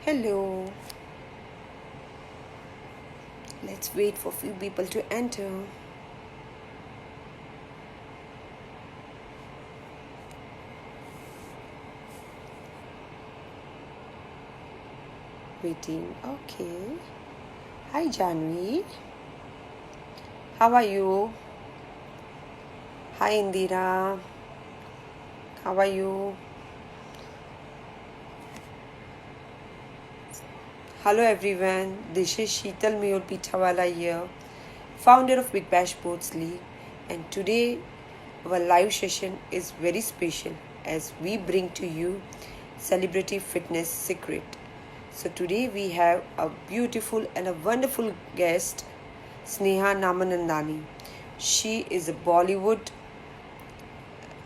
Hello. Let's wait for few people to enter. Waiting. Okay. Hi Janvi. How are you? Hi Indira. How are you? Hello everyone. This is Sheetal Mehul Pichawala here, founder of Big Bash Sports League, and today our live session is very special as we bring to you Celebrity Fitness Secret. So today we have a beautiful and a wonderful guest, Sneha Namanandani. She is a Bollywood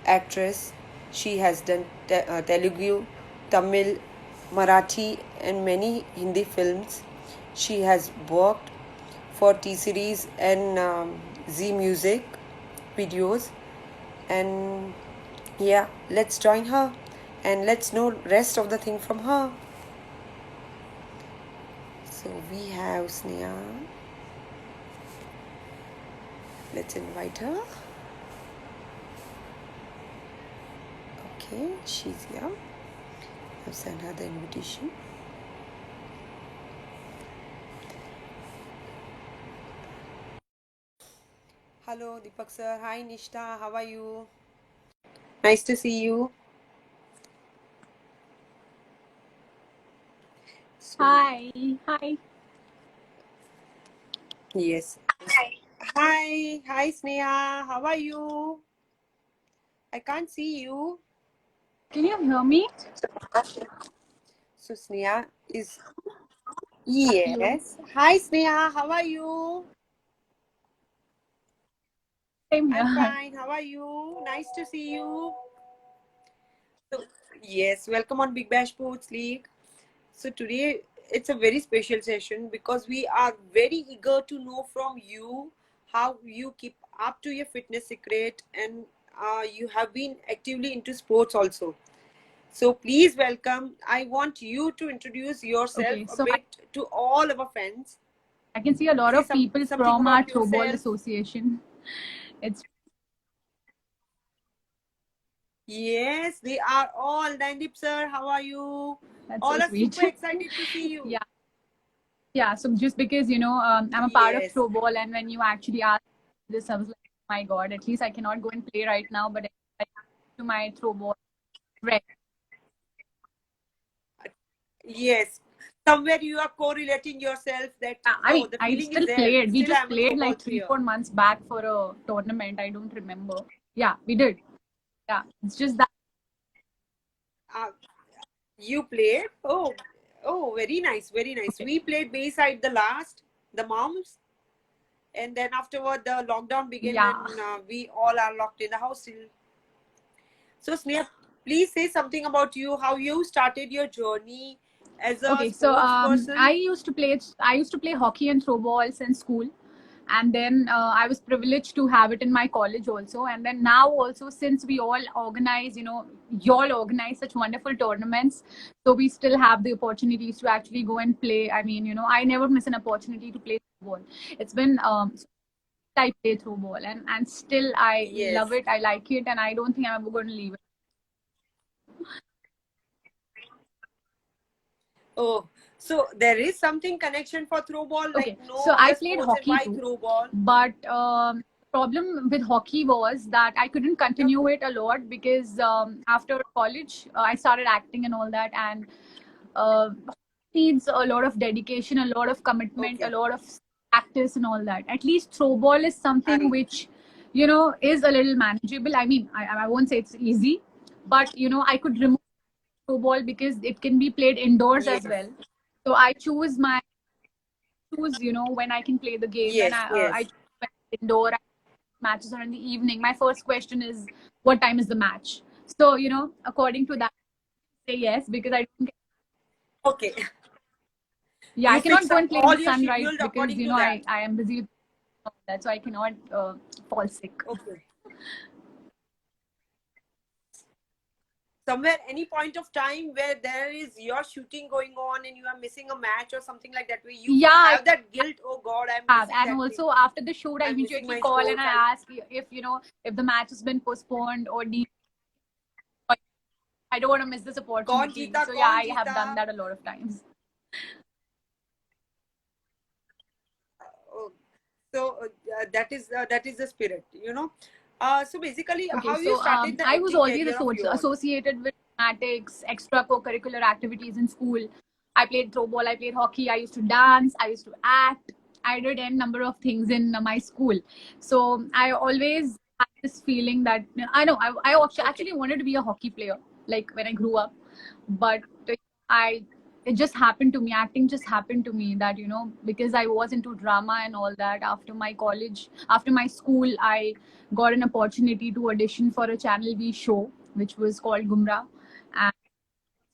actress. She has done Telugu, Tamil, Marathi, and many Hindi films. She has worked for T series and Z Music videos. And yeah, let's join her and let's know rest of the thing from her. So we have Sneha. Let's invite her. Okay, she's here. I've sent her the invitation. Hello, Deepak sir. Hi, Nishta. How are you? Nice to see you. So, Hi. Hi. yes. Hi. Hi, Sneha. How are you? I can't see you. Can you hear me? So, Sneha is. Hello. Yes. Hi, Sneha. How are you? Same I'm here. fine. How are you? Nice to see you. So, yes, welcome on Big Bash Sports League. So today it's a very special session because we are very eager to know from you how you keep up to your fitness secret and you have been actively into sports also. So please welcome. I want you to introduce yourself Okay, a so bit to all our fans. I can see a lot Say of people something from our about Throwball yourself. Association. It's Yes, they are all. Dandip sir, how are you? That's so All are sweet. super excited to see you. Yeah, yeah. So just because I'm a part of Yes. Throwball, and when you actually asked this, I was like, oh my God, at least I cannot go and play right now, but I to my Throwball friend. Yes. Somewhere you are correlating yourself that, Yeah, I oh, mean, the I feeling is still there. played. We Still, just I'm a played throwball like three, player. 4 months back for a tournament. I don't remember. Yeah, we did. Yeah, it's just that. Uh, you played? Oh, oh, very nice, very nice. Okay. We played Bayside the last, the moms, and then afterward the lockdown began Yeah. and we all are locked in the house still. So, Sneha, please say something about you, how you started your journey as a Okay, so sports person. I used to play hockey and throw balls in school, and then I was privileged to have it in my college also, and then now also since we all organize, you all organize such wonderful tournaments, so we still have the opportunities to actually go and play. I mean, I never miss an opportunity to play throw ball. It's been I play throw ball, and still I love Yes. it. I like it, and I don't think I'm ever going to leave it. Oh, so there is something connection for throw ball, like Okay, no so I other played sports, and hockey why too, throw ball? but problem with hockey was that I couldn't continue Okay. it a lot because after college I started acting and all that, and needs a lot of dedication, a lot of commitment, a Okay. lot of practice, and all that. At least throw ball is something I which is a little manageable. I mean, I won't say it's easy, but I could remove throw ball because it can be played indoors as yes. well. So I choose when I can play the game. When Yes. I Yes. choose when indoor matches are in the evening. My first question is, what time is the match? So according to that, I say yes because I don't. Okay. Yeah, I You cannot fix go and play in all the your sunrise scheduled because according to I that. I am busy with that, so I cannot fall sick. Okay. somewhere any point of time where there is your shooting going on and you are missing a match or something like that, where you Yeah, have that guilt, oh god, I'm have. missing And that thing, also after the shoot, I I'm missing immediately my call and sports. I ask if, if the match has been postponed or I don't want to miss this Kaun opportunity. jeeta, So yeah, kaun I have jeeta. done that a lot of times. Oh, so that is the spirit, you know. So basically, Okay, how you so started the I was acting always career of yours? associated with mathematics, extracurricular activities in school. I played throw ball, I played hockey, I used to dance, I used to act. I did n number of things in my school. So I always had this feeling that I know I Okay, actually wanted to be a hockey player, like when I grew up, but I it just happened to me. Acting just happened to me that because I was into drama and all that. After my college, after my school, I got an opportunity to audition for a Channel V show, which was called Gumra, and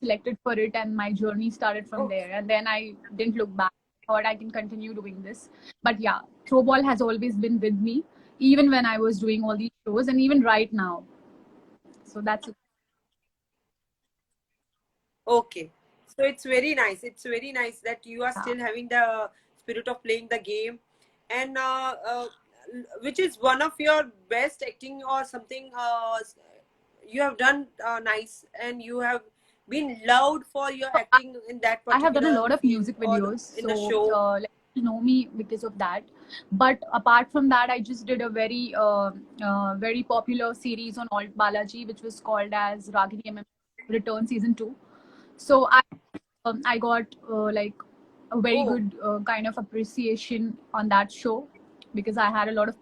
selected for it, and my journey started from okay, there. And then I didn't look back. Thought I can continue doing this, but yeah, throwball has always been with me, even when I was doing all these shows, and even right now. So that's it. okay. So it's very nice. It's very nice that you are Yeah. still having the spirit of playing the game, and which is one of your best acting or something. You have done nice, and you have been loved for your So acting in that I have done a particular lot of field music or videos, in the so show. like people know me because of that. But apart from that, I just did a very popular series on Alt Balaji, which was called as Ragini MM Return Season 2. So I got like a very Oh, good kind of appreciation on that show because I had a lot of.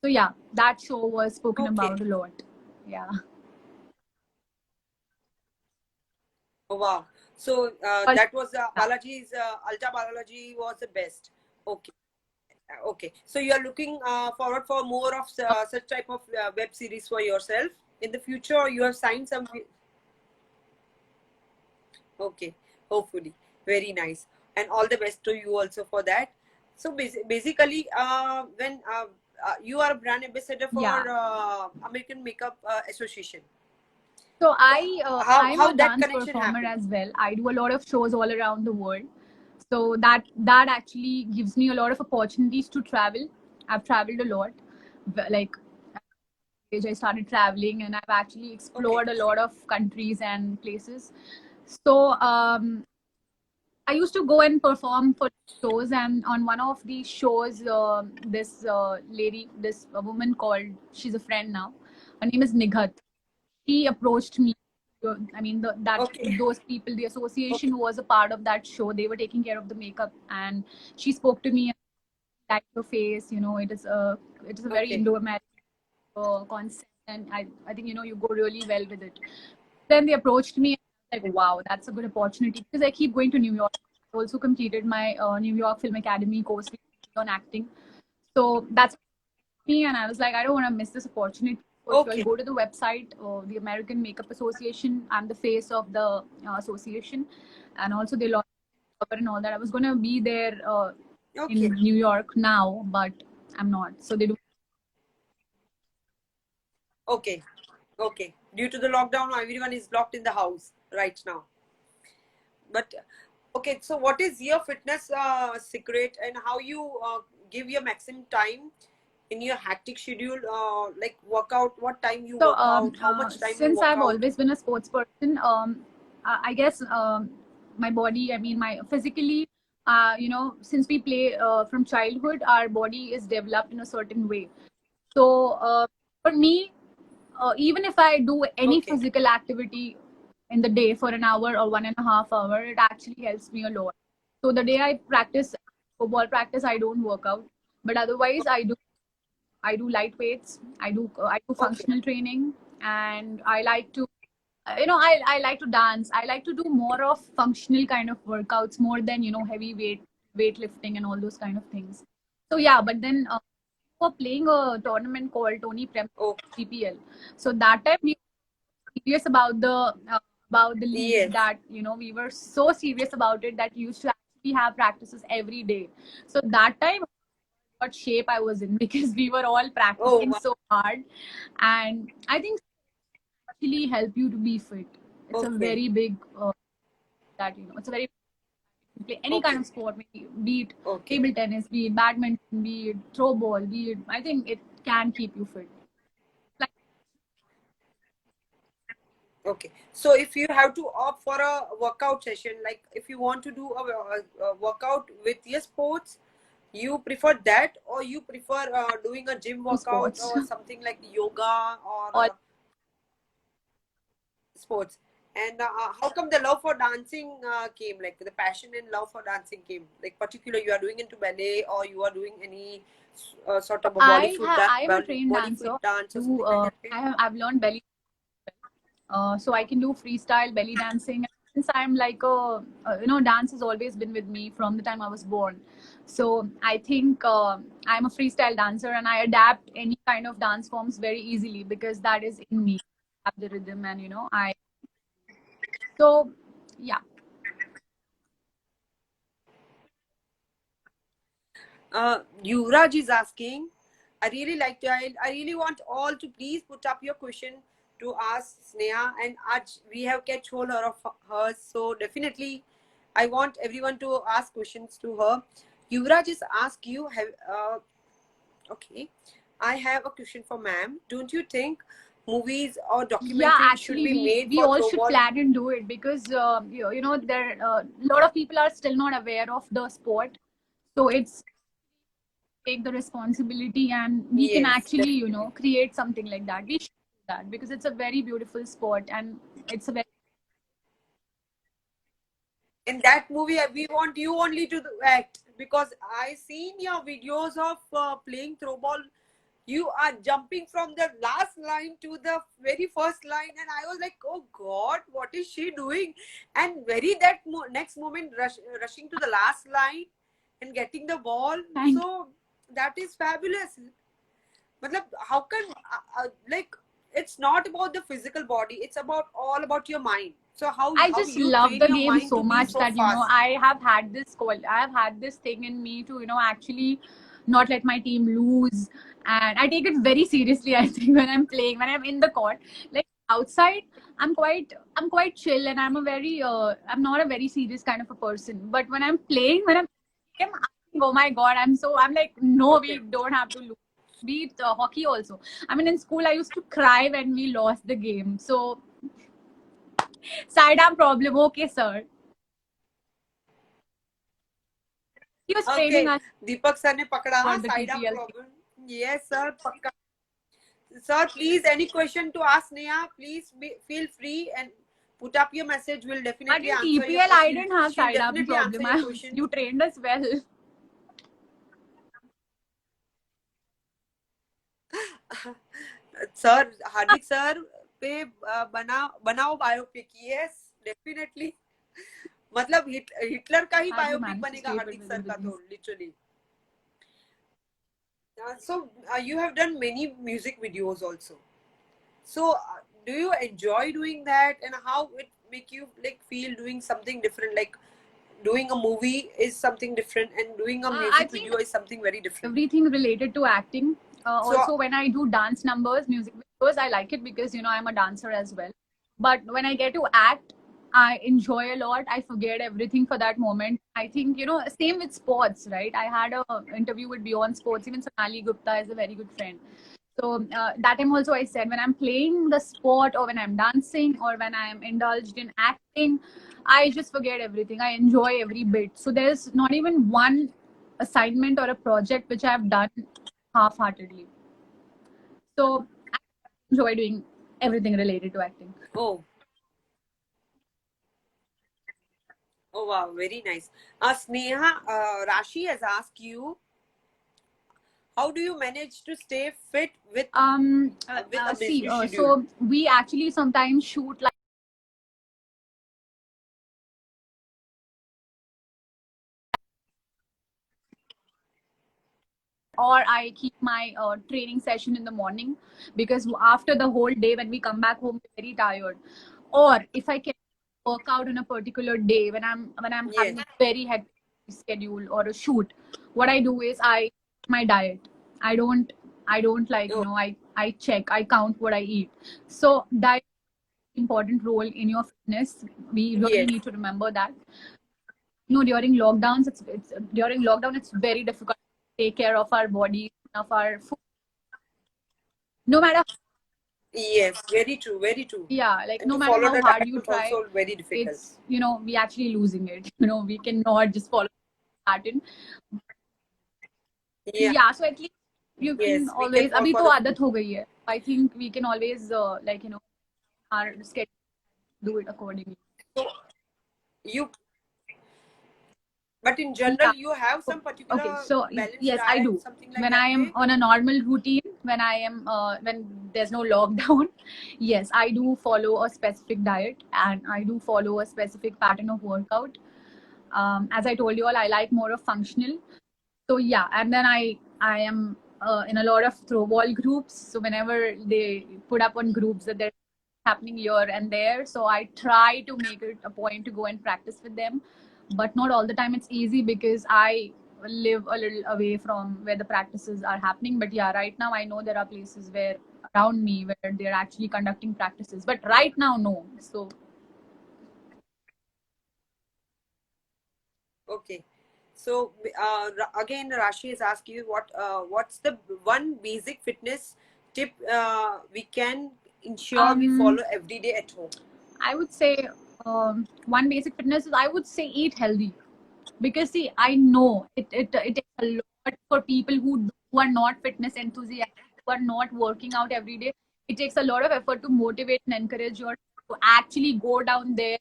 So yeah, that show was spoken okay. about a lot. Yeah. Oh, wow. So But that was yeah. Balaji's Alta Balaji was the best. Okay. Okay. So you are looking forward for more of such type of web series for yourself in the future, or you have signed some. Okay. Hopefully. Very nice. And all the best to you also for that. So basically, when you are a brand ambassador Yeah. for American Makeup Association. So So I'm how a that dance connection performer happened? as well. I do a lot of shows all around the world. So that actually gives me a lot of opportunities to travel. I've traveled a lot. Like I started traveling and I've actually Okay. explored a lot of countries and places. So I used to go and perform for shows, and on one of these shows, this lady, this woman called, she's a friend now. Her name is Nighat. She approached me. I mean, that Okay. those people, the Okay. association was a part of that show. They were taking care of the makeup, and she spoke to me and liked your face. It is a very Okay. Indo-American concept, and I think you go really well with it. Then they approached me, and I was like, wow, that's a good opportunity because I keep going to New York. I also completed my New York Film Academy course on acting. So that's me, and I was like, I don't want to miss this opportunity. So if you'll Okay. go to the website, the American Makeup Association, I'm the face of the association, and also they launch cover and all that. I was gonna be there in Okay. New York now, but I'm not. So they do. Okay. Okay. Due to the lockdown, everyone is locked in the house right now. But okay, so what is your fitness secret, and how you give your maximum time in your hectic schedule? Like workout, what time you So work out, how much time you since work I've out? always been a sports person, I guess my body, I mean, my physically, since we play from childhood, our body is developed in a certain way. So for me, even if I do any Okay. physical activity in the day for an hour or 1.5 hour, it actually helps me a lot. So the day I practice football practice, I don't work out, but otherwise I do light weights. I do Okay. functional training, and I like to I like to dance. I like to do more of functional kind of workouts more than heavy weightlifting and all those kind of things. So yeah, but then we were playing a tournament called Tony Prem Oh, GPL. So that time we were serious about the league, yes. that we were so serious about it that we used to actually have practices every day. So that time what shape I was in because we were all Oh, practicing wow. so hard. And I think actually help you to be fit. It's a Okay. very big that it's a very play any kind Okay. of sport, be it Okay. table tennis, be it badminton, be it throw ball, be it. I think it can keep you fit. Like, Okay. So if you have to opt for a workout session, like if you want to do a workout with your sports, you prefer that, or you prefer doing a gym workout sports or something like yoga or or sports? And how come the love for dancing came? Like the passion and love for dancing came. Like particular, you are doing into ballet or you are doing any sort of a I am a trained dancer. Bollywood dance or something like that? I've learned belly, so I can do freestyle belly dancing. Since I'm like dance has always been with me from the time I was born. So I think I'm a freestyle dancer and I adapt any kind of dance forms very easily because that is in me. I have the rhythm and I. So yeah. Yuvraj is asking, I really want all to please put up your question to ask Sneha, and we have catch hold of her, so definitely I want everyone to ask questions to her. Yuvraj is ask you, okay, I have a question for ma'am. Don't you think movies or Yeah, documentaries should actually, be made we for all should throwball? plan and do it because there a lot of people are still not aware of the sport, so it's take the responsibility and we can Yes, actually definitely. create something like that. We should do that because it's a very beautiful sport and it's a very In that movie, we want you only to act, because I seen your videos of playing throw ball. You are jumping from the last line to the very first line, and I was like, oh god, what is she doing? And very that next moment rushing to the last line and getting the ball. thank. So that is fabulous. Matlab, how can like, it's not about the physical body, it's about all about your mind. So I how just you love train the your game mind so to be much so that fast? I have had this thing in me to actually not let my team lose, and I take it very seriously. I think when I'm playing, when I'm in the court, like outside, I'm quite chill, and I'm not a very serious kind of a person. But when I'm playing, when I'm oh my god, I'm like, no, we Okay. don't have to lose. Be it hockey also. I mean, in school, I used to cry when we lost the game. So sidearm problem, okay, sir. He was training Okay, us Deepak sir ne pakda for ha, the side arm TTL thing. problem. Yes, sir. Pakka. Sir, please, any question to ask Neha, please feel free and put up your message. We'll But definitely in answer your TPL, I question. didn't have She'll sidearm definitely answer problem. your questions. You trained us well. Sir, Hardik sir पे बनाओ biopic. Yes, definitely. मतलब Hitler का ही How do you biopic manage to बनेगा stay fit Hardik with the sir का busy? तो literally. So you have done many music videos also. So do you enjoy doing that, and how it make you like feel doing something different? Like doing a movie is something different, and doing a I music think video is something very different. everything related to acting. So Also, when I do dance numbers, music videos, I like it because I'm a dancer as well. But when I get to act, I enjoy a lot. I forget everything for that moment. I think same with sports, right? I had a interview with Beyond Sports. Even Sonali Gupta is a very good friend. So that time also I said when I'm playing the sport or when I'm dancing or when I'm indulged in acting, I just forget everything. I enjoy every bit. So there's not even one assignment or a project which I've done half-heartedly. So I enjoy doing everything related to acting. oh, oh wow, very nice. Sneha, Rashi has asked you, how do you manage to stay fit with a busy schedule? So we actually sometimes shoot like or I keep my training session in the morning because after the whole day when we come back home we're very tired. Or if I can work out on a particular day when I'm Yes. having a very hectic schedule or a shoot, what I do is I my diet. I don't like Oh, I check I count what I eat. So diet important role in your fitness. We really Yes. need to remember that. During lockdowns, it's during lockdown, it's very difficult to take care of our body, of our food. No matter, Yes, very true, very true. yeah, like And no to matter follow how the hard diet you is try, also very difficult. it's, we actually losing it. We cannot just follow pattern. Yeah. Yeah, so at least you can Yes, we can always, fall अभी for तो the आदत food. हो गई है. I think we can always our schedule, do it accordingly. So you, but in Yeah. general, you have some Okay, particular so balanced yes, I diet, do. something like When I that am way. on a normal routine, when there's no lockdown, yes, I do follow a specific diet and I do follow a specific pattern of workout. As I told you all, I like more of functional. So yeah, and then I am in a lot of throw ball groups. So whenever they put up on groups that they're happening here and there, so I try to make it a point to go and practice with them, but not all the time it's easy because I live a little away from where the practices are happening. But yeah, right now I know there are places where around me where they're actually conducting practices, but right now no. So Okay. So again, Rashi has asked you what's the one basic fitness tip we can ensure we follow every day at home. I would say one basic fitness is, I would say, eat healthy. Because see, I know it takes a lot for people who are not fitness enthusiasts, who are not working out every day. It takes a lot of effort to motivate and encourage you to actually go down there,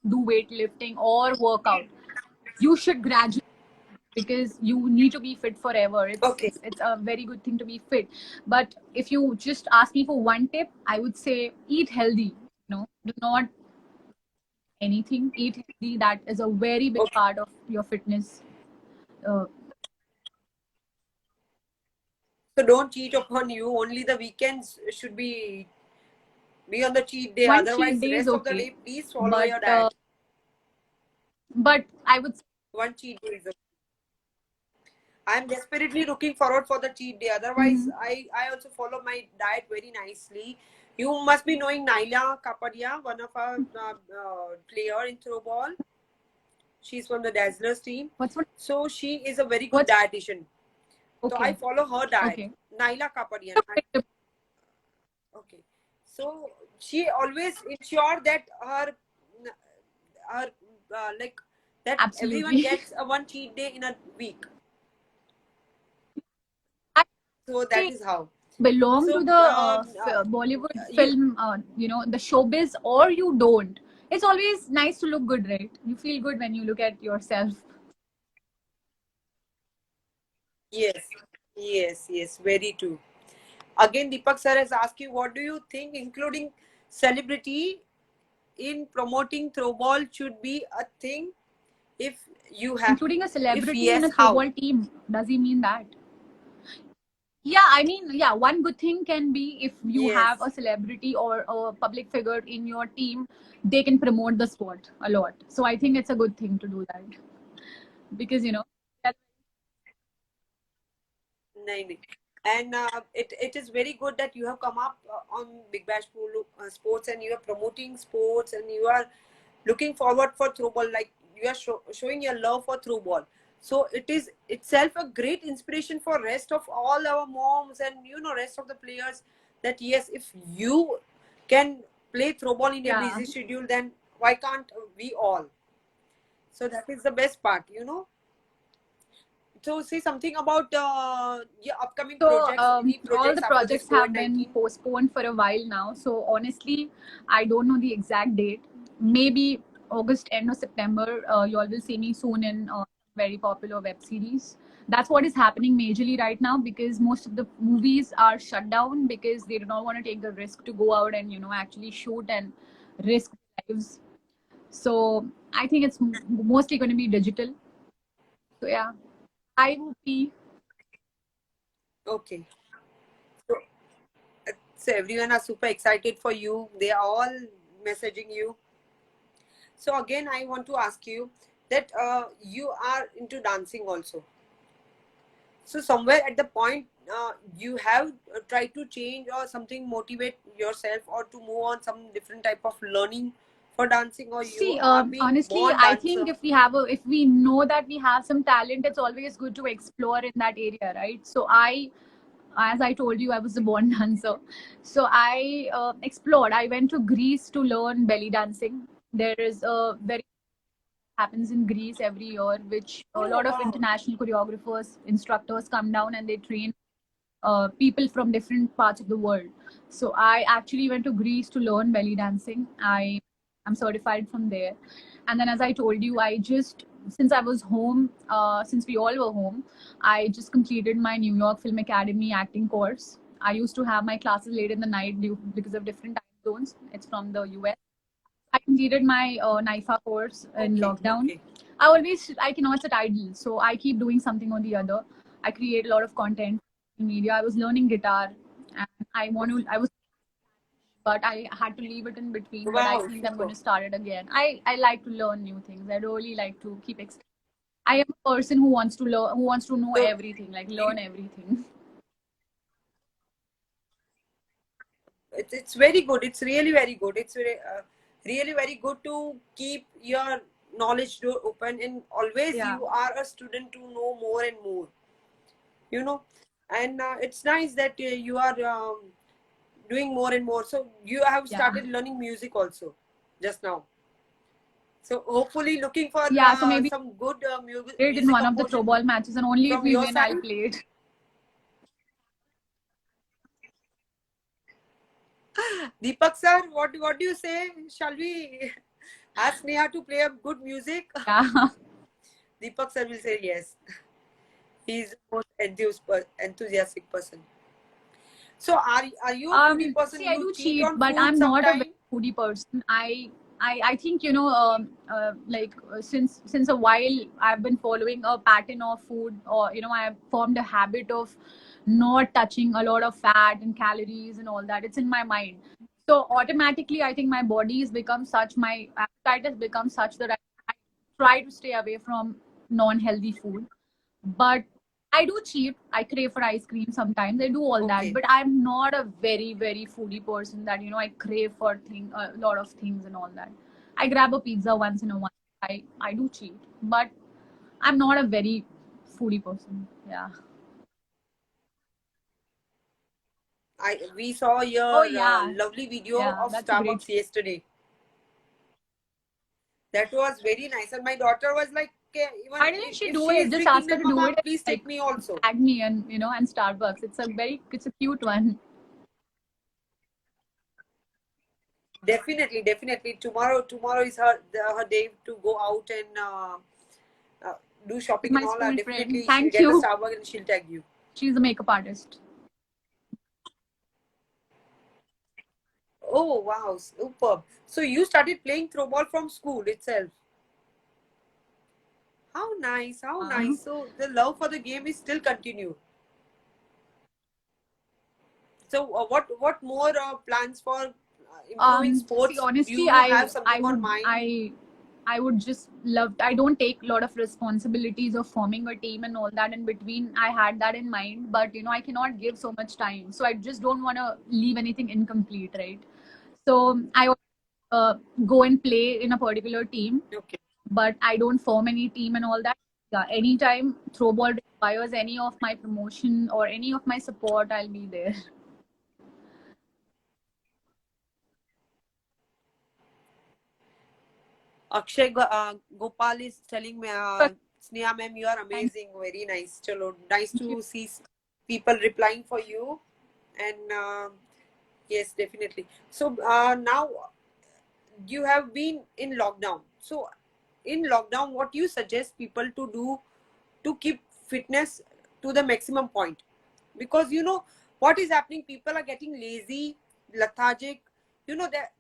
do weightlifting or workout. You should gradually, because you need to be fit forever. It's Okay. it's a very good thing to be fit. But if you just ask me for one tip, I would say eat healthy. Do not anything. Eat healthy. That is a very big Okay. part of your fitness. Uh, So don't cheat upon you. Only the weekends should be on the cheat day. one cheat Otherwise, day is rest of the okay, day, please follow but your diet. I would say, One cheat day is okay. I'm desperately looking forward for the cheat day. Otherwise, mhm. I also follow my diet very nicely. You must be knowing Naila Kapadia, one of our player in throw ball. She's from the Dazzlers team. What's what So she is a very good what's dietitian. So I okay, follow her diet. okay. Naila Kapadia. Okay. So she always ensure that her like that everyone Absolutely. gets a one cheat day in a week. I So that say is how. belong to So the Bollywood you film, the showbiz, or you don't. It's always nice to look good, right? You feel good when you look at yourself. yes, yes, very true. Again, Deepak sir has asked you, what do you think, including celebrity in promoting throwball should be a thing? If you have, Including a if celebrity in a yes, how? throwball team. Does he mean that? Yeah, I mean, yeah, one good thing can be if you have Yes, a celebrity or a public figure in your team, they can promote the sport a lot. So I think it's a good thing to do that because, that- nahi, nahi. And it is very good that you have come up on Big Bash Pool Sports, and you are promoting sports, and you are looking forward for throwball, like you are showing your love for throwball. So it is itself a great inspiration for rest of all our moms and rest of the players, that yes, if you can play throwball in your yeah. busy schedule, then why can't we all? So that is the best part. So say something about your upcoming So projects, any all projects the after this projects have been COVID-19. postponed for a while now. So honestly, I don't know the exact date. Maybe August end or September. You all will see me soon in very popular web series. That's what is happening majorly right now because most of the movies are shut down because they do not want to take the risk to go out and actually shoot and risk lives. So I think it's mostly going to be digital. So yeah, I will be. Okay. So, so everyone are super excited for you. They are all messaging you. So again, I want to ask you that you are into dancing also. So somewhere at the point, you have tried to change or something, motivate yourself, or to move on some different type of learning for dancing, or you See, are being honestly, born I dancer. think if we know that we have some talent, it's always good to explore in that area, right? So as I told you, I was a born dancer. So I explored. I went to Greece to learn belly dancing. There is a very happens in Greece every year, which a Oh lot of wow. international choreographers, instructors come down and they train people from different parts of the world. So I actually went to Greece to learn belly dancing. I'm certified from there. And then, as I told you, since I was home, since we all were home, I just completed my New York Film Academy acting course. I used to have my classes late in the night because of different time zones. It's from the US. I completed my NIFA course in Okay, lockdown. okay. I cannot sit idle, so I keep doing something or the other. I create a lot of content in media. I was learning guitar, and I was, but I had to leave it in between. But I Wow, think I'm going super. to start it again. I like to learn new things. I really like to keep. I am a person who wants to learn, who wants to know So everything, like you, learn everything. it's very good. It's really very good. It's really very good to keep your knowledge door open, and always Yeah, you are a student to know more and more. You know, and it's nice that you are doing more and more. So you have yeah, started learning music also just now. So hopefully looking for yeah. So maybe some good it in music one of the throw composition ball matches, and only if from we your win, I'll side. play it. Deepak sir, what do you say? Shall we ask Neha to play a good music? Yeah. Deepak sir will say yes. He's the most enthusiastic person. So are you a foodie person? See, I You do cheat cheat, on but food I'm not a very sometime? foodie person. I think since a while I've been following a pattern of food, or I have formed a habit of not touching a lot of fat and calories and all that. It's in my mind, so automatically I think my body has become such, my appetite has become such that I try to stay away from non-healthy food. But I do cheat. I crave for ice cream sometimes. I do all that, Okay. but I'm not a very, very foodie person that I crave for a lot of things and all that. I grab a pizza once in a while. I do cheat, but I'm not a very foodie person. Yeah. We saw Oh your yeah, lovely video yeah. of That's a great. Starbucks yesterday. That was very nice, and my daughter was like, "Okay, even Why didn't she if do she it? is Just drinking, ask her then to do Mama, it. please Like take me also." tag me and Starbucks. It's a cute one. Definitely, definitely. Tomorrow is her day to go out and uh, do She's shopping and my all. school friend. Definitely, she'll Thank get the you. Starbucks and she'll tag you. She's a makeup artist. Oh wow, superb! So you started playing throwball from school itself. How nice, how Uh, nice. So the love for the game is still continued. So what more plans for improving See, sports? Do honestly, you have something on mind? I would just love. I don't take a lot of responsibilities of forming a team and all that in between. I had that in mind, but I cannot give so much time. So I just don't want to leave anything incomplete, right? So I uh, go and play in a particular team, Okay. but I don't form any team and all that. Yeah, anytime throwball requires any of my promotion or any of my support, I'll be there. Gopal is telling me, Sneha ma'am, you are Thank amazing. Very nice. Chalo, nice you. to see people replying for you. And yes, definitely. So now you have been in lockdown. So in lockdown, what you suggest people to do to keep fitness to the maximum point? Because what is happening, people are getting lazy, lethargic. That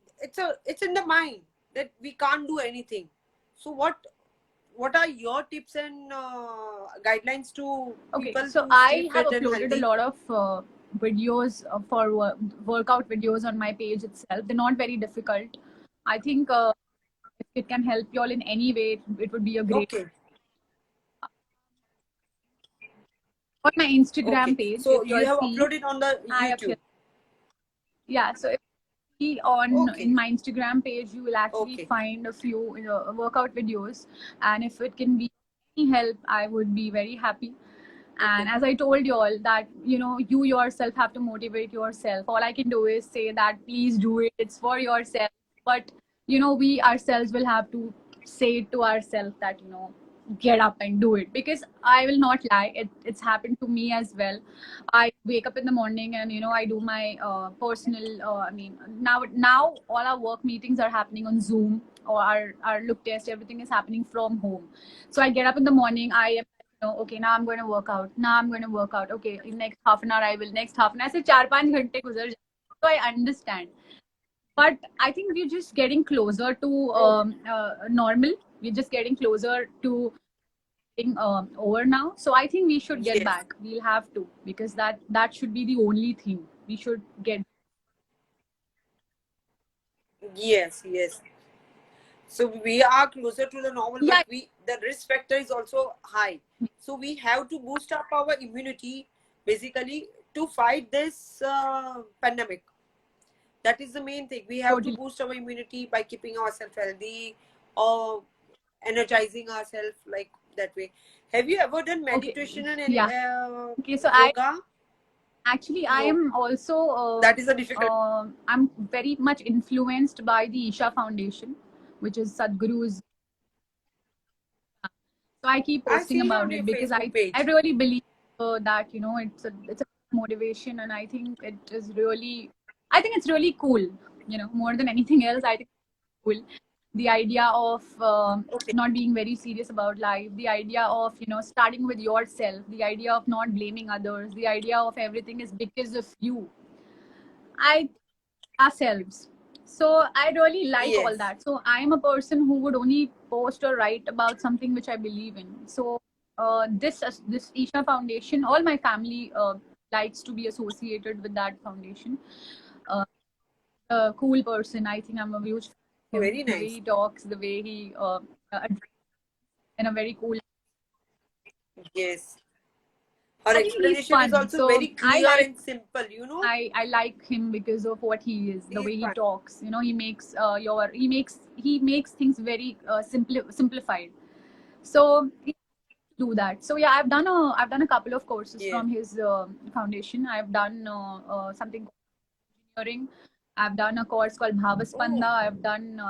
it's in the mind that we can't do anything. So what are your tips and guidelines to Okay, people so to stay I have fit and uploaded a healthy? lot of videos workout videos on my page itself. They're not very difficult. I think if it can help you all in any way, it would be a great. Okay. on my Instagram Okay. page, So if you you all have see, uploaded on the I YouTube. appear. Yeah, so if you see on in Okay. my Instagram page, you will actually Okay. find a few workout videos, and if it can be any help, I would be very happy. And Okay. as I told you all that, you yourself have to motivate yourself. All I can do is say that please do it. It's for yourself. But we ourselves will have to say it to ourselves that get up and do it. Because I will not lie, it's happened to me as well. I wake up in the morning and I do my personal. I mean, now all our work meetings are happening on Zoom, or our look test. Everything is happening from home. So I get up in the morning. I am okay, now I'm going to work out. Now I'm going to work out. Okay, in next half an hour I will. Next half an hour. ऐसे 4-5 घंटे गुजर जाते हैं. So I understand. But I think we're just getting closer to Oh, normal. We're just getting closer to being over now. So I think we should get yes. back. We'll have to, because that should be the only thing we should get. Yes. Yes. So we are closer to the normal, but Yeah, the risk factor is also high. So we have to boost up our immunity basically to fight this pandemic. That is the main thing. We have to totally. boost our immunity by keeping ourselves healthy or energizing ourselves like that way. Have you ever done Okay. meditation and Yeah. Okay. So yoga? I No, am also that is a difficult. I'm very much influenced by the Isha Foundation, which is Sadhguru's. So I keep I've posting seen about on it your because Facebook I page. really believe that it's a motivation, and I think it's really cool. More than anything else, I think it's cool. The idea of Okay. not being very serious about life, the idea of starting with yourself, the idea of not blaming others, the idea of everything is because of you. I ourselves. So I really like all Yes. that. So I'm a person who would only post or write about something which I believe in. So this Isha Foundation, all my family likes to be associated with that foundation. Uh, a cool person. I think I'm a huge fan of him. Very The way nice. he talks, the way he in a very cool. Yes. Her I think he's explanation is fun. also So very clear and simple. I like him because of what he is, the He's way he fun. talks. He makes things very simplified. So he do that. So yeah, I've done a couple of courses Yes. from his foundation. I've done something called engineering. I've done a course called Oh, Bhavaspanda. I've done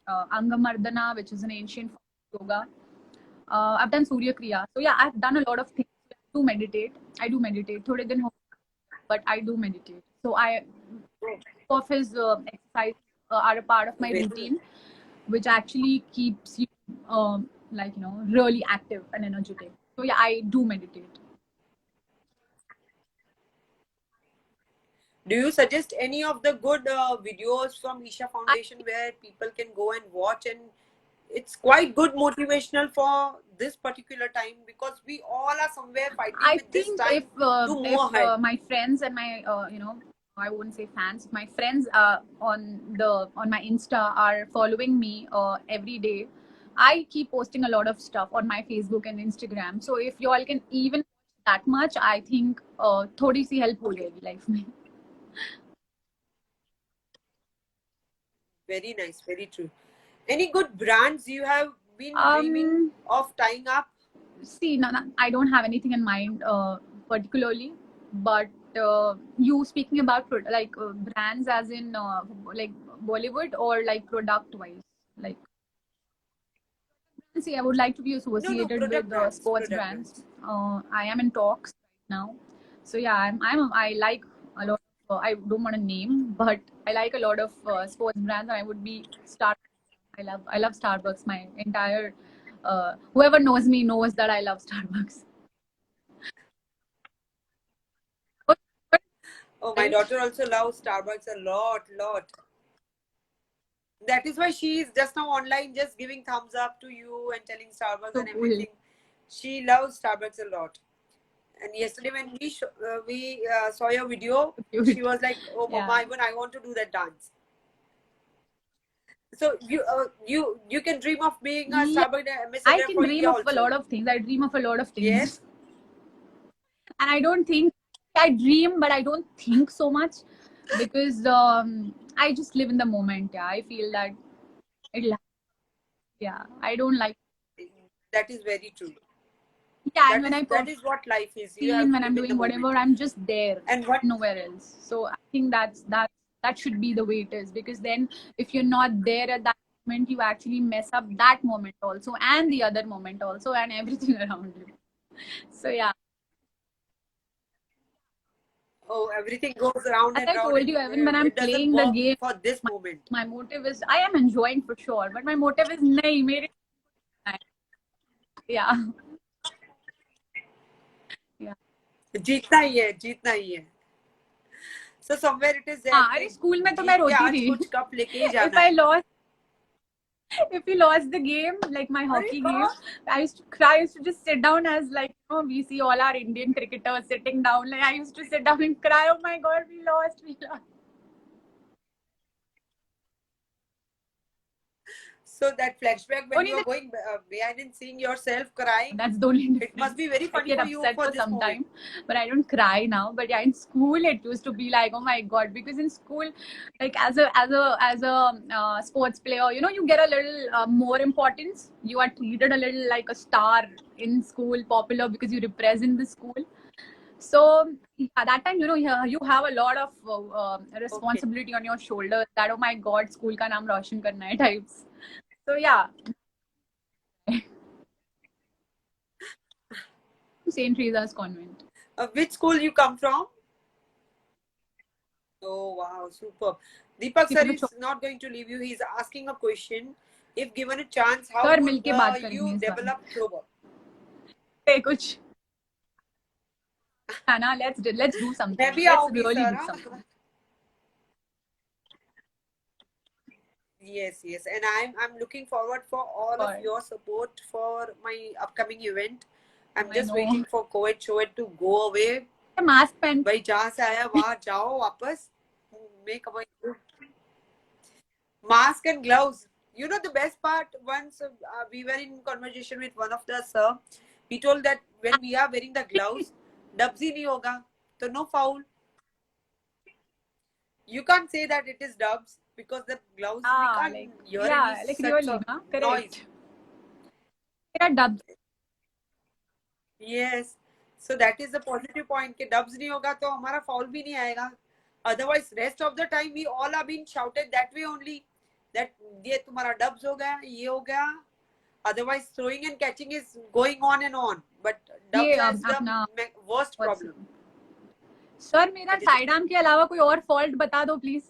Angamardana, which is an ancient form of yoga. I've done Surya Kriya. So yeah, I've done a lot of things. I do meditate. I do meditate. थोड़े दिन हो, but I do meditate. So of his exercises are a part of my very, routine, which actually keeps you really active and energetic. So yeah, I do meditate. do you suggest any of the good videos from Isha I Foundation where people can go and watch, and it's quite good motivational for this particular time because we all are somewhere fighting I with this think if time to move ahead. my friends and my I wouldn't say fans, my friends on my Insta are following me every day. I keep posting a lot of stuff on my Facebook and Instagram. So if you all can even that much, I think थोड़ी सी help हो Okay, जाएगी life में. very nice, very true. Any good brands you have been dreaming Um, of tying up? See, no, no, I don't have anything in mind particularly, but you speaking about brands as in like Bollywood or like product wise, like see, I would like to be No, no, associated product with brands, sports product brands. brands. I am in talks right now, so yeah, I like a lot. I don't want to name, but I like a lot of sports brands, and I would be start. I love Starbucks. My entire whoever knows me knows that I love Starbucks. Oh, my Right? daughter also loves Starbucks a lot. That is why she is just now online, just giving thumbs up to you and telling Starbucks So and cool. everything. She loves Starbucks a lot. And yesterday when we saw your video, she Cute. was like, "Oh, Yeah. Mama, even I want to do that dance." So you can dream of being a Yeah. Starbucks I ambassador can for dream India of a also. lot of things. I dream of a lot of things. Yes. and I don't think I dream, but I don't think so much because I just live in the moment. Yeah, I feel that it'll. Yeah, I don't like. That is very true. Yeah, and when I That is what life is. You scene have to when I'm live in the doing whatever, moment. I'm just there, And what nowhere else. So I think that should be the way it is, because then if you're not there at that moment, you actually mess up that moment also, and the other moment also, and everything around you. So yeah, everything goes around as and I round, told and you, even when I'm it doesn't playing the work game, for this moment. my motive is I am enjoying for sure, but my motive is nahi mere. Yeah, yeah. जीतना ही है, जीतना ही है. So somewhere it is हाँ, that अरे कि school में तो मैं जीत के रोती आज थी. कुछ कप लेके ही If जाना I है. lost, if we lost the game, like my अरे hockey game, हाँ. I used to cry. I used to just sit down as like, we see all our Indian cricketers sitting down. Like I used to sit down and cry. Oh my God, we lost, we lost. So that flashback when Only you are going behind and seeing yourself crying, that's the only it must difference. be very I funny get for you upset for for this some moment. time, but I don't cry now. But yeah, in school it used to be like, oh my God, because in school, like as a sports player, you get a little more importance. You are treated a little like a star in school, popular because you represent the school. So at that time, you have a lot of Okay. responsibility on your shoulders. That, oh my God, school ka naam roshan karna hai types. So yeah, Saint Teresa's Convent. Which school you come from? Oh wow, super. Deepak See, sir for the is not going to leave you. He's asking a question. If given a chance, how sir would मिलके बात you करेंगे इस बारे में. develop throwball? कुछ है ना, let's do मैं something. भी Let's आऊंगी really sir. do something. Yes, yes, and I'm looking forward for all of Sure. your support for my upcoming event. I'm I just know. waiting for COVID to go away. Mask पहन भाई जहाँ से आया वहाँ जाओ वापस. Make a mask and gloves. You know the best part, once we were in conversation with one of the sir. He told that when we are wearing the gloves, dubs ही नहीं होगा, so no foul. You can't say that it is dubs because the gloves we can't like hear any yeah, like such really, ना, noise. correct. मेरा dub Yes, so that is the positive point कि dubs नहीं होगा तो हमारा foul भी नहीं आएगा. Otherwise, rest of the time we all are being shouted that way only. That ये तुम्हारा dubs हो गया, ये हो गया. Otherwise, throwing and catching is going on and on. But ये dubs has the अपना worst problem. सर मेरा साइड आर्म के अलावा कोई और फॉल्ट बता दो प्लीज.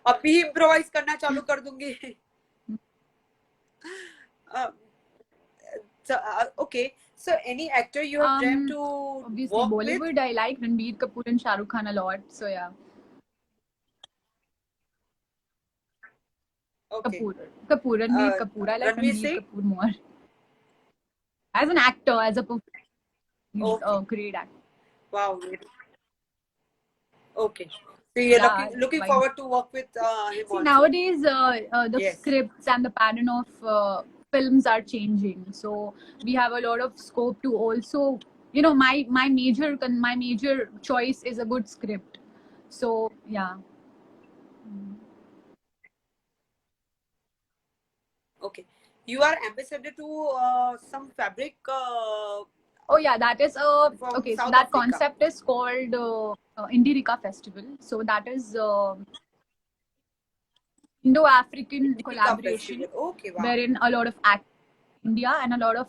अभी इम्प्रोवाइज करना चालू कर दूंगी. Okay, so any actor you have dreamt to Obviously work Bollywood. with? I like Ranbir Kapoor and Shah Rukh Khan a lot. So yeah, Okay. Kapoor, Ranbir Kapoor. I like Ranveer Ranbir Singh? Kapoor more as an actor, as a performer. He's Okay. a great actor. Wow. Okay. So you're Yeah, looking like forward to work with him see also. nowadays the Yes. scripts and the pattern of films are changing, so we have a lot of scope to also, my major choice is a good script. So yeah. Okay. You are ambassador to some fabric Oh yeah, that is from okay. So South that Africa. concept is called Indirika Festival. So that is Indo-African Indica collaboration, Festival. Okay, wow. wherein a lot of India and a lot of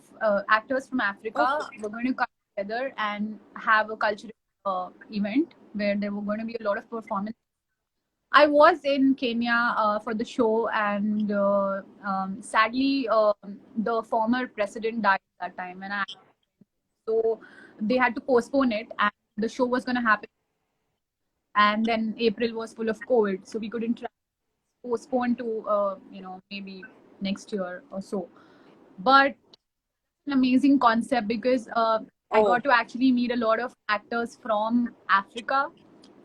actors from Africa Okay. were going to come together and have a cultural event where there were going to be a lot of performance. I was in Kenya for the show, and sadly, the former president died at that time, and so they had to postpone it, and the show was going to happen. And then April was full of COVID, so we couldn't try. Postpone to maybe next year or so. But an amazing concept because I got to actually meet a lot of actors from Africa.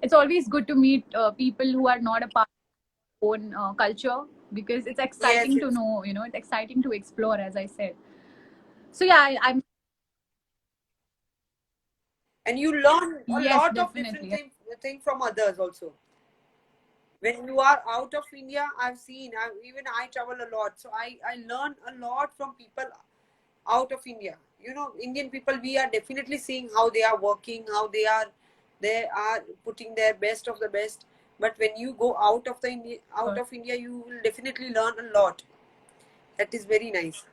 It's always good to meet people who are not a part of our own culture, because it's exciting to know, it's exciting to explore, as I said. So yeah, I'm And you learn a yes, lot of different definitely. thing from others also. When you are out of India, I've seen, even I travel a lot, so I learn a lot from people out of India. You know, Indian people, we are definitely seeing how they are working, how they are putting their best of the best. But when you go out of India, you will definitely learn a lot. That is very nice.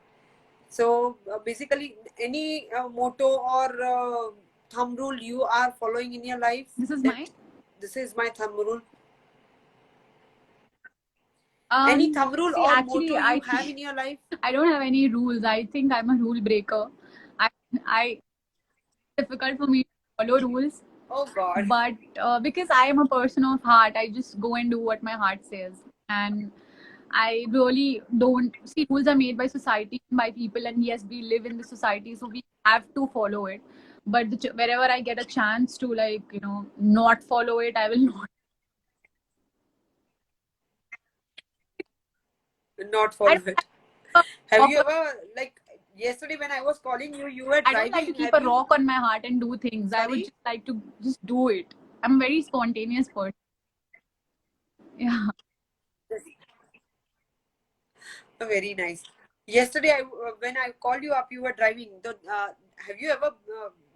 So basically, any motto or thumb rule you are following in your life, This is that my this is my thumb rule. Any thumb rule see, or actually, motto you I have think in your life? I don't have any rules. I think I'm a rule breaker. I difficult for me to follow rules, Oh God. but because I am a person of heart, I just go and do what my heart says, and I really don't see rules are made by society, by people, and yes, we live in the society, so we have to follow it. But wherever I get a chance to, like, not follow it, I will not. Not I follow it. don't Have rock you on, ever, like yesterday when I was calling you, you were I don't like to driving. keep Have a you? rock on my heart and do things. I would Sorry. just like to just do it. I'm a very spontaneous person. Yeah. Very nice. Yesterday, when I called you up, you were driving. Have you ever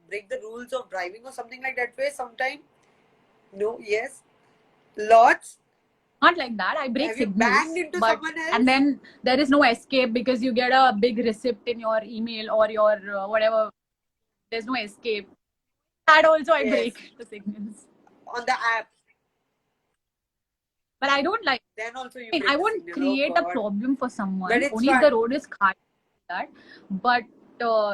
break the rules of driving or something like that way sometime? No. Yes. Lots. Not like that. I break Have you banged signals, into but someone and else? then there is no escape because you get a big receipt in your email or your whatever. There's no escape. That also I Yes. break the signals. On the app. But I don't like. Then also you I mean, I break the won't signal. Oh create a God. problem for But someone. it's Only if the fun. road is quiet, that. But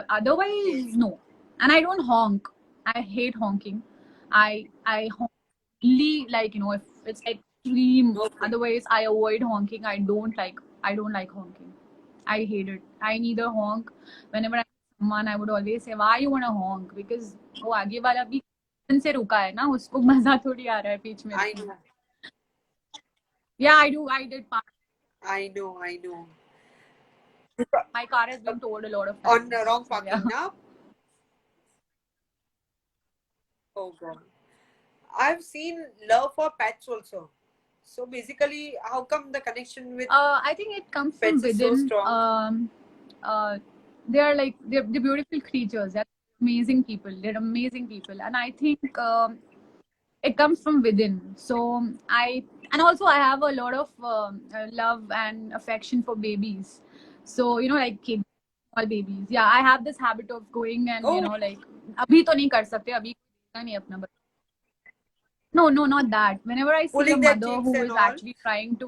otherwise, Yes. no. And I don't honk. I hate honking. I honk only, like, if it's extreme. Okay. Otherwise, I avoid honking. I don't like honking. I hate it. I neither honk. Whenever I see someone, I would always say, "Why you wanna honk?" Because वो आगे वाला भी से रुका है ना, उसको मजा थोड़ी आ रहा है बीच में I रुकने know. में. Yeah, I do. I did. I know. I know. My car has been towed a lot of On times. the wrong So yeah. parking now. Oh God. I've seen love for pets also. So basically, how come the connection with I think it comes from pets is so within. strong? Uh, they're beautiful creatures. They're amazing people. They're amazing people, and I think it comes from within. So and also I have a lot of love and affection for babies. So like kids, small babies. Yeah, I have this habit of going and Oh, like अभी तो नहीं कर सकते अभी नहीं अपना no, no, not that. Whenever I see a pulling their mother cheeks who and is all. actually trying to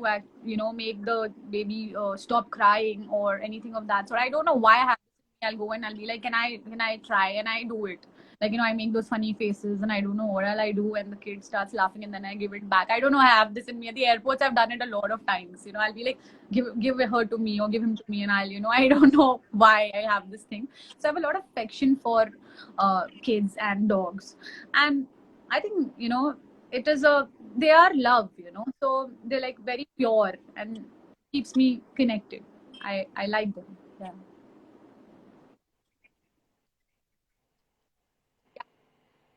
make the baby stop crying or anything of that sort, I don't know why I have this in me. I'll go and I'll be like, can I try? And I do it. Like, I make those funny faces and I don't know what all I do, and the kid starts laughing and then I give it back. I don't know, I have this in me. At the airports, I've done it a lot of times. I'll be like, give her to me or give him to me, and I don't know why I have this thing. So I have a lot of affection for kids and dogs, and I think it is they are love, so they're like very pure and keeps me connected. I like them. Yeah.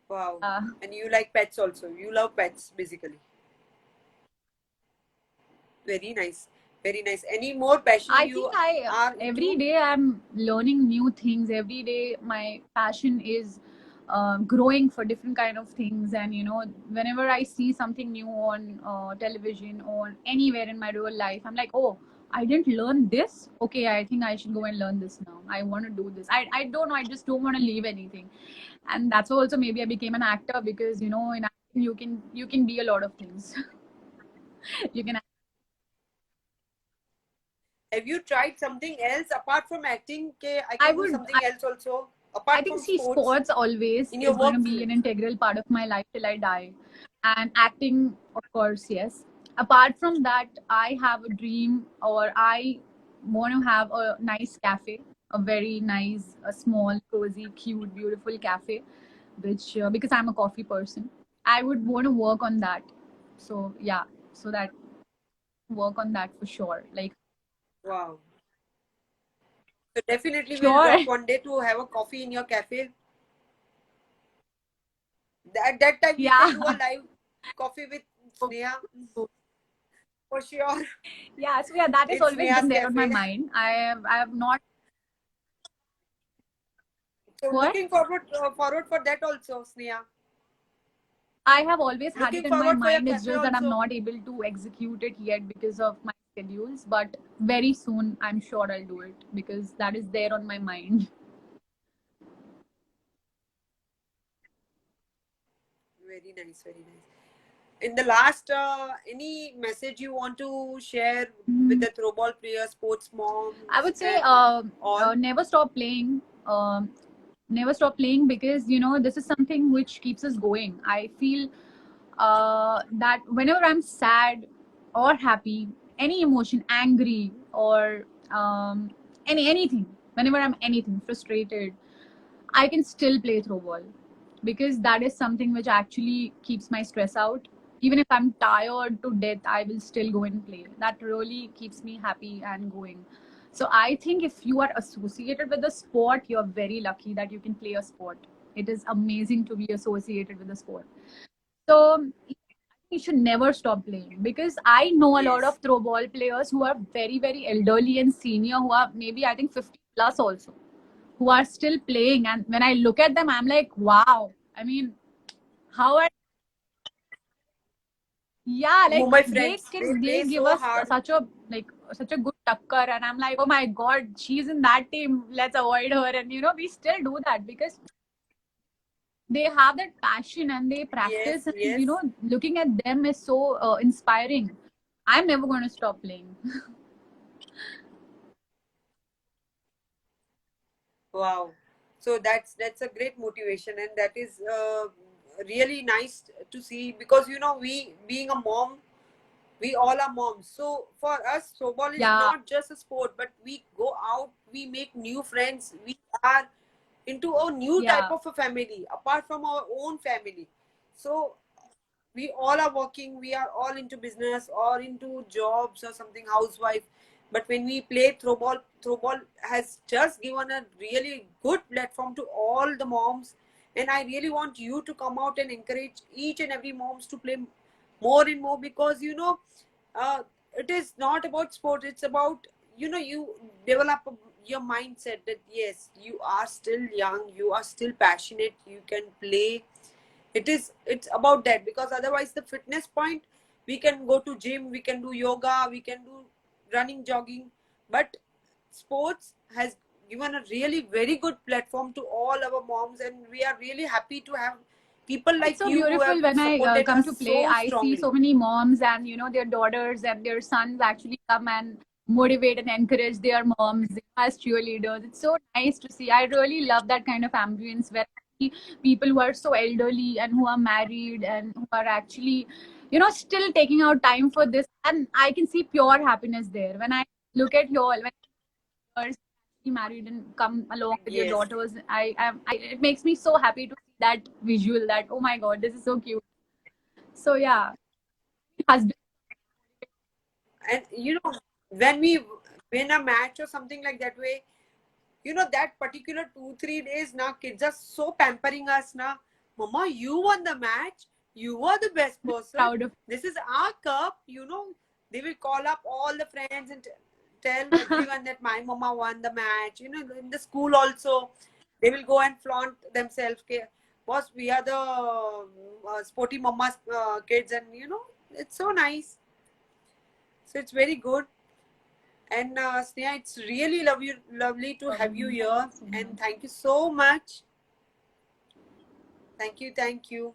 Wow. uh, And you like pets also. You love pets basically. Very nice. Very nice. Any more passion I you think I are every into? day I'm learning new things. Every day my passion is growing for different kind of things, and whenever I see something new on television or anywhere in my real life, I'm like, oh, I didn't learn this. Okay, I think I should go and learn this now. I want to do this. I don't know. I just don't want to leave anything, and that's also maybe I became an actor because in acting you can be a lot of things. You can. Have you tried something else apart from acting? Okay, I I can do would. something else also I apart think, from see, sports sports always in your is going to work be field. an integral part of my life till I die. And acting, of course, yes. Apart from that, I have a dream, or I want to have a nice cafe, a very nice, a small, cozy, cute, beautiful cafe, which, because I'm a coffee person, I would want to work on that. So, yeah, so that work on that for sure. Like, Wow. So definitely we'll Sure. drop one day to have a coffee in your cafe. At that time we can do a Yeah. live coffee with Sneha for sure Yeah. So yeah, that is in always Sneha's been there on my cafe. mind. I have not. So What? forward for that also, Sneha. I have always had it Looking in my forward for your mind. It's cafe just that I'm also. not able to execute it yet because of my schedules. But very soon, I'm sure I'll do it because that is there on my mind. Very nice, very nice. In the last, any message you want to share with Mm. the throwball players, sports I moms, would say and all? never stop playing. Never stop playing because this is something which keeps us going. I feel that whenever I'm sad or happy, any emotion, angry or anything, whenever I'm anything frustrated, I can still play throw ball because that is something which actually keeps my stress out. Even if I'm tired to death, I will still go and play. That really keeps me happy and going. So I think if you are associated with a sport, you're very lucky that you can play a sport. It is amazing to be associated with a sport. So you should never stop playing because I know a lot of Yes. throw ball players who are very, very elderly and senior who are maybe I think 50 plus also who are still playing. And when I look at them, I'm like, wow. I mean, how are yeah, like Mumbai they Friends, they can they play give so us hard. such a good takkar, and I'm like, oh my god, she's in that team. Let's avoid her. And we still do that because they have that passion and they practice, Yes, and yes. looking at them is so inspiring. I'm never going to stop playing. Wow. So that's a great motivation, and that is really nice to see because we being a mom, we all are moms. So for us, throwball is Yeah, not just a sport, but we go out, we make new friends, we are into a new type yeah. of a family apart from our own family. So we all are working, we are all into business or into jobs or something, housewife. But when we play throwball has just given a really good platform to all the moms. And I really want you to come out and encourage each and every moms to play more and more because uh, it is not about sport, it's about you develop your mindset that yes, you are still young, you are still passionate, you can play. It's about that because otherwise the fitness point, we can go to gym, we can do yoga, we can do running, jogging, but sports has given a really very good platform to all our moms, and we are really happy to have people It's like so you who beautiful have when I supported come us to play. so I see strongly. so many moms and their daughters and their sons actually come and motivate and encourage their moms as cheerleaders. It's so nice to see. I really love that kind of ambience where I see people who are so elderly and who are married and who are actually, still taking out time for this. And I can see pure happiness there. When I look at you all, when you're actually married and come along with your Yes. daughters, it makes me so happy to see that visual that, oh my God, this is so cute. So yeah, husband. And when we win a match or something like that way, that particular 2 3 days now, kids are so pampering us now. Mama, you won the match, you were the best person, Proud of. this is our cup. They will call up all the friends and tell everyone that my mama won the match. In the school also, they will go and flaunt themselves. Okay, boss, we are the sporty mama's kids, and it's so nice. So it's very good. And Sneha, it's really lovely to have you Thank you here. so And much. thank you so much. Thank you, thank you.